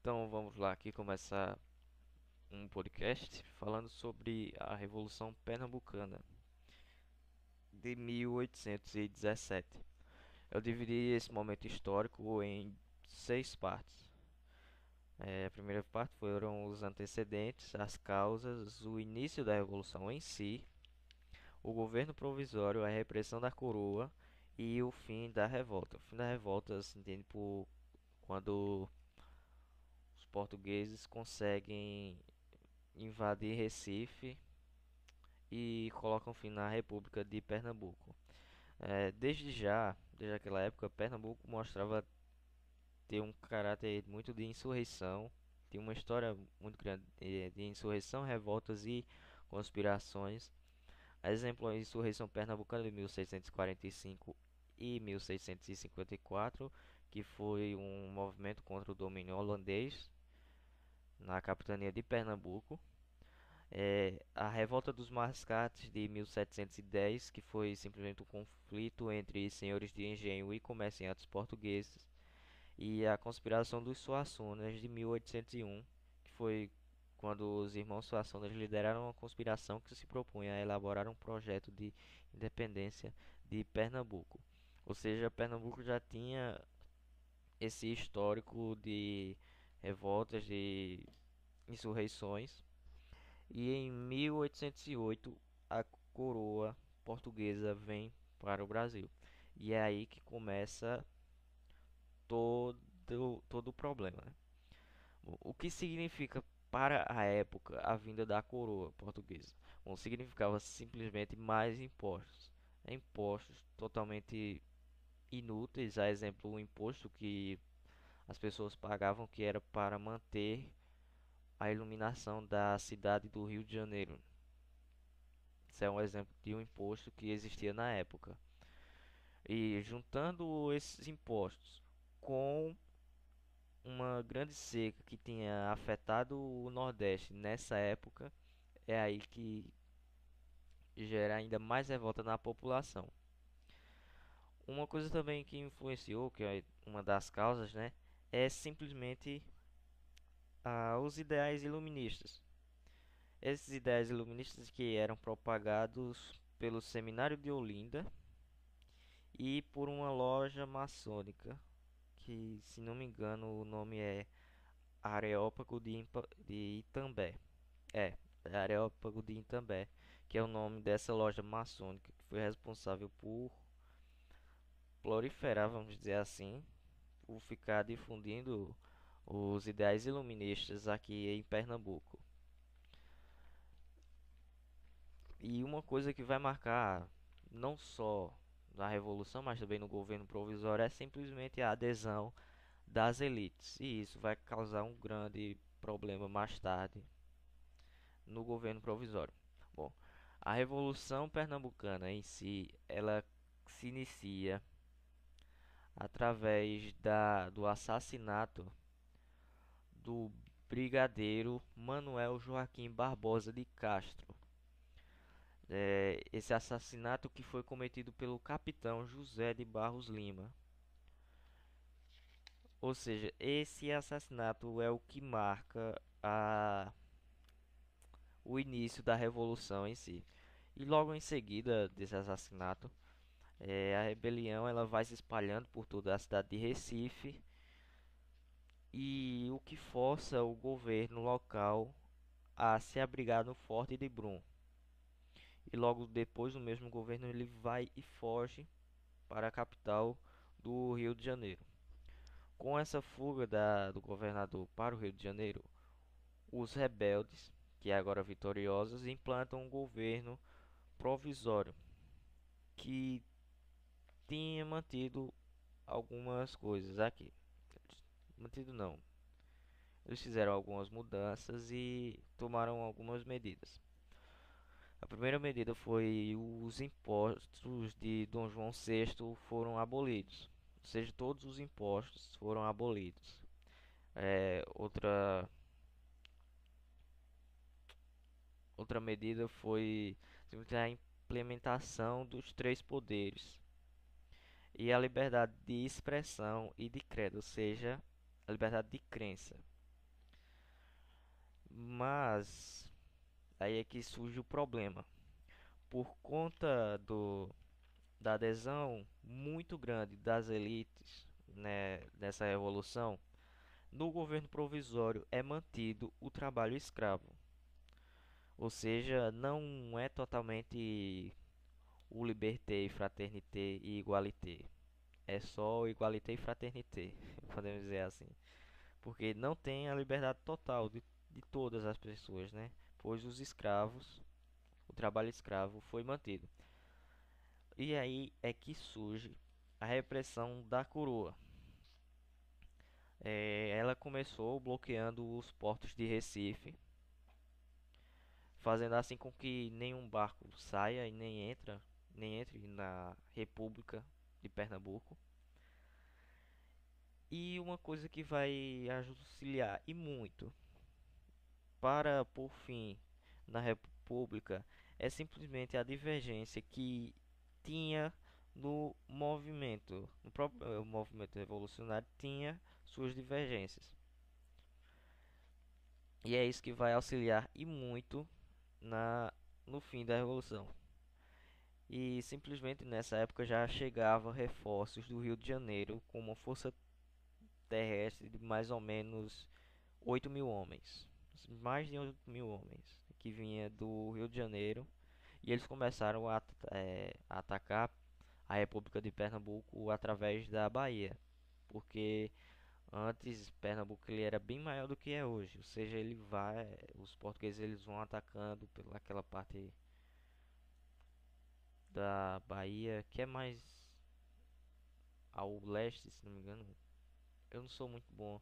Então vamos lá aqui começar um podcast falando sobre a Revolução Pernambucana de 1817. Eu dividi esse momento histórico em 6 partes. A primeira parte foram os antecedentes, as causas, o início da Revolução em si, o governo provisório, a repressão da coroa e o fim da revolta. O fim da revolta se entende por quando os portugueses conseguem invadir Recife e colocam fim na República de Pernambuco. Desde aquela época, Pernambuco mostrava ter um caráter muito de insurreição, tinha uma história muito grande de insurreição, revoltas e conspirações. Exemplo, a insurreição pernambucana de 1645 e 1654, que foi um movimento contra o domínio holandês na capitania de Pernambuco. A Revolta dos Mascates de 1710, que foi simplesmente um conflito entre senhores de engenho e comerciantes portugueses, e a Conspiração dos Soaçonas de 1801, que foi quando os irmãos Soaçonas lideraram uma conspiração que se propunha a elaborar um projeto de independência de Pernambuco. Ou seja, Pernambuco já tinha esse histórico de revoltas, de insurreições. E em 1808 a coroa portuguesa vem para o Brasil. E é aí que começa todo o problema, né? O que significa para a época a vinda da coroa portuguesa? Bom, significava simplesmente mais impostos. Impostos totalmente inúteis, a exemplo, o imposto que as pessoas pagavam que era para manter a iluminação da cidade do Rio de Janeiro. Isso é um exemplo de um imposto que existia na época. E juntando esses impostos com uma grande seca que tinha afetado o Nordeste nessa época, é aí que gera ainda mais revolta na população. Uma coisa também que influenciou, que é uma das causas, né, é simplesmente os ideais iluministas. Esses ideais iluministas que eram propagados pelo Seminário de Olinda e por uma loja maçônica, que se não me engano o nome é Areópago de Itambé. Areópago de Itambé, que é o nome dessa loja maçônica que foi responsável por proliferar, vamos dizer assim, por ficar difundindo os ideais iluministas aqui em Pernambuco. E uma coisa que vai marcar não só na Revolução, mas também no governo provisório é simplesmente a adesão das elites. E isso vai causar um grande problema mais tarde no governo provisório. Bom, a Revolução Pernambucana em si, ela se inicia através do assassinato do brigadeiro Manuel Joaquim Barbosa de Castro. Esse assassinato que foi cometido pelo capitão José de Barros Lima. Ou seja, esse assassinato é o que marca o início da revolução em si. E logo em seguida desse assassinato, a rebelião ela vai se espalhando por toda a cidade de Recife e o que força o governo local a se abrigar no Forte de Brum. E logo depois o mesmo governo ele vai e foge para a capital do Rio de Janeiro. Com essa fuga do governador para o Rio de Janeiro, os rebeldes, que é agora vitoriosos, implantam um governo provisório que tinha mantido algumas coisas aqui. Mantido não. Eles fizeram algumas mudanças e tomaram algumas medidas. A primeira medida foi os impostos de Dom João VI foram abolidos. Ou seja, todos os impostos foram abolidos. Outra medida foi a implementação dos três poderes e a liberdade de expressão e de credo, ou seja, a liberdade de crença. Mas aí é que surge o problema. Por conta da adesão muito grande das elites, né, nessa revolução, no governo provisório é mantido o trabalho escravo. Ou seja, não é totalmente o liberté, fraternité e igualité. É só igualité e fraternité, podemos dizer assim. Porque não tem a liberdade total de todas as pessoas, né? Pois os escravos, o trabalho escravo foi mantido. E aí é que surge a repressão da coroa. Ela começou bloqueando os portos de Recife, fazendo assim com que nenhum barco saia e nem entre na República de Pernambuco. E uma coisa que vai auxiliar e muito para por fim na República é simplesmente a divergência que tinha no movimento, no próprio movimento revolucionário tinha suas divergências. E é isso que vai auxiliar e muito na no fim da revolução. E simplesmente nessa época já chegava reforços do Rio de Janeiro com uma força terrestre de mais ou menos 8 mil homens, mais de 8 mil homens, que vinha do Rio de Janeiro, e eles começaram a atacar a República de Pernambuco através da Bahia, porque antes Pernambuco ele era bem maior do que é hoje, ou seja, os portugueses eles vão atacando pelaquela parte da Bahia que é mais ao leste, se não me engano. Eu não sou muito bom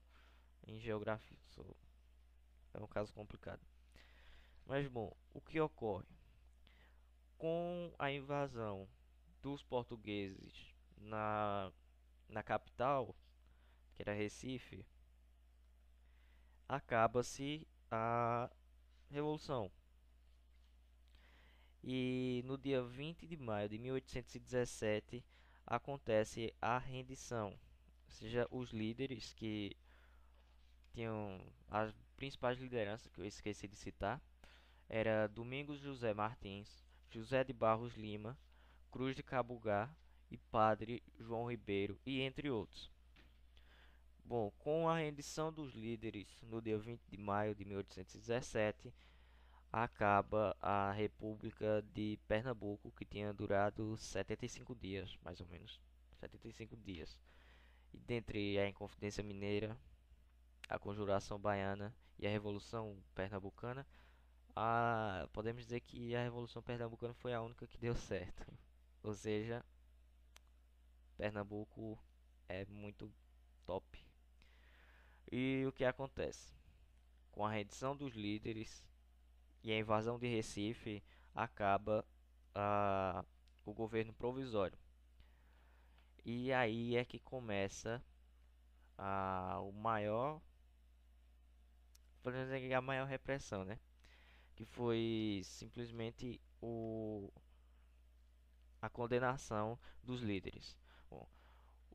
em geografia, é um caso complicado. Mas bom, o que ocorre? Com a invasão dos portugueses na capital, que era Recife, acaba-se a Revolução. E no dia 20 de maio de 1817 acontece a rendição. Ou seja, os líderes que tinham as principais lideranças que eu esqueci de citar, era Domingos José Martins, José de Barros Lima, Cruz de Cabugá e Padre João Ribeiro, e entre outros. Bom, com a rendição dos líderes no dia 20 de maio de 1817, acaba a República de Pernambuco, que tinha durado 75 dias, mais ou menos. 75 dias. E dentre a Inconfidência Mineira, a Conjuração Baiana e a Revolução Pernambucana, podemos dizer que a Revolução Pernambucana foi a única que deu certo. Ou seja, Pernambuco é muito top. E o que acontece? Com a rendição dos líderes e a invasão de Recife, acaba o governo provisório. E aí é que começa o maior, podemos dizer que a maior repressão, né? Que foi simplesmente a condenação dos líderes. Bom,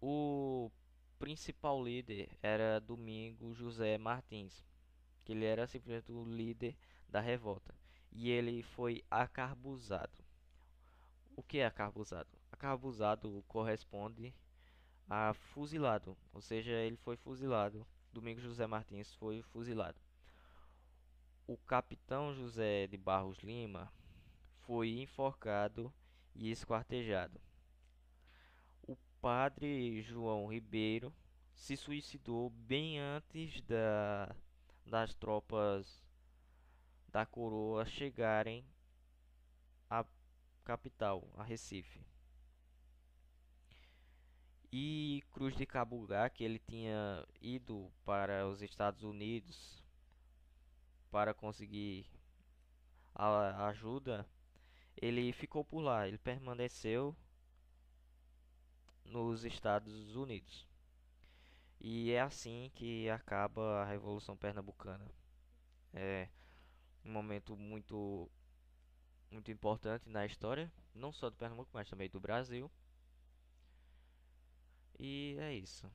o principal líder era Domingo José Martins, que ele era simplesmente o líder da revolta. E ele foi acarbuzado. O que é acarbuzado? Acarbuzado corresponde a fuzilado, ou seja, ele foi fuzilado. Domingos José Martins foi fuzilado. O capitão José de Barros Lima foi enforcado e esquartejado. O padre João Ribeiro se suicidou bem antes das tropas da coroa chegarem à capital, a Recife. E Cruz de Cabugá, que ele tinha ido para os Estados Unidos para conseguir a ajuda, ele ficou por lá, ele permaneceu nos Estados Unidos. E é assim que acaba a Revolução Pernambucana. É um momento muito importante na história, não só do Pernambuco, mas também do Brasil. E é isso.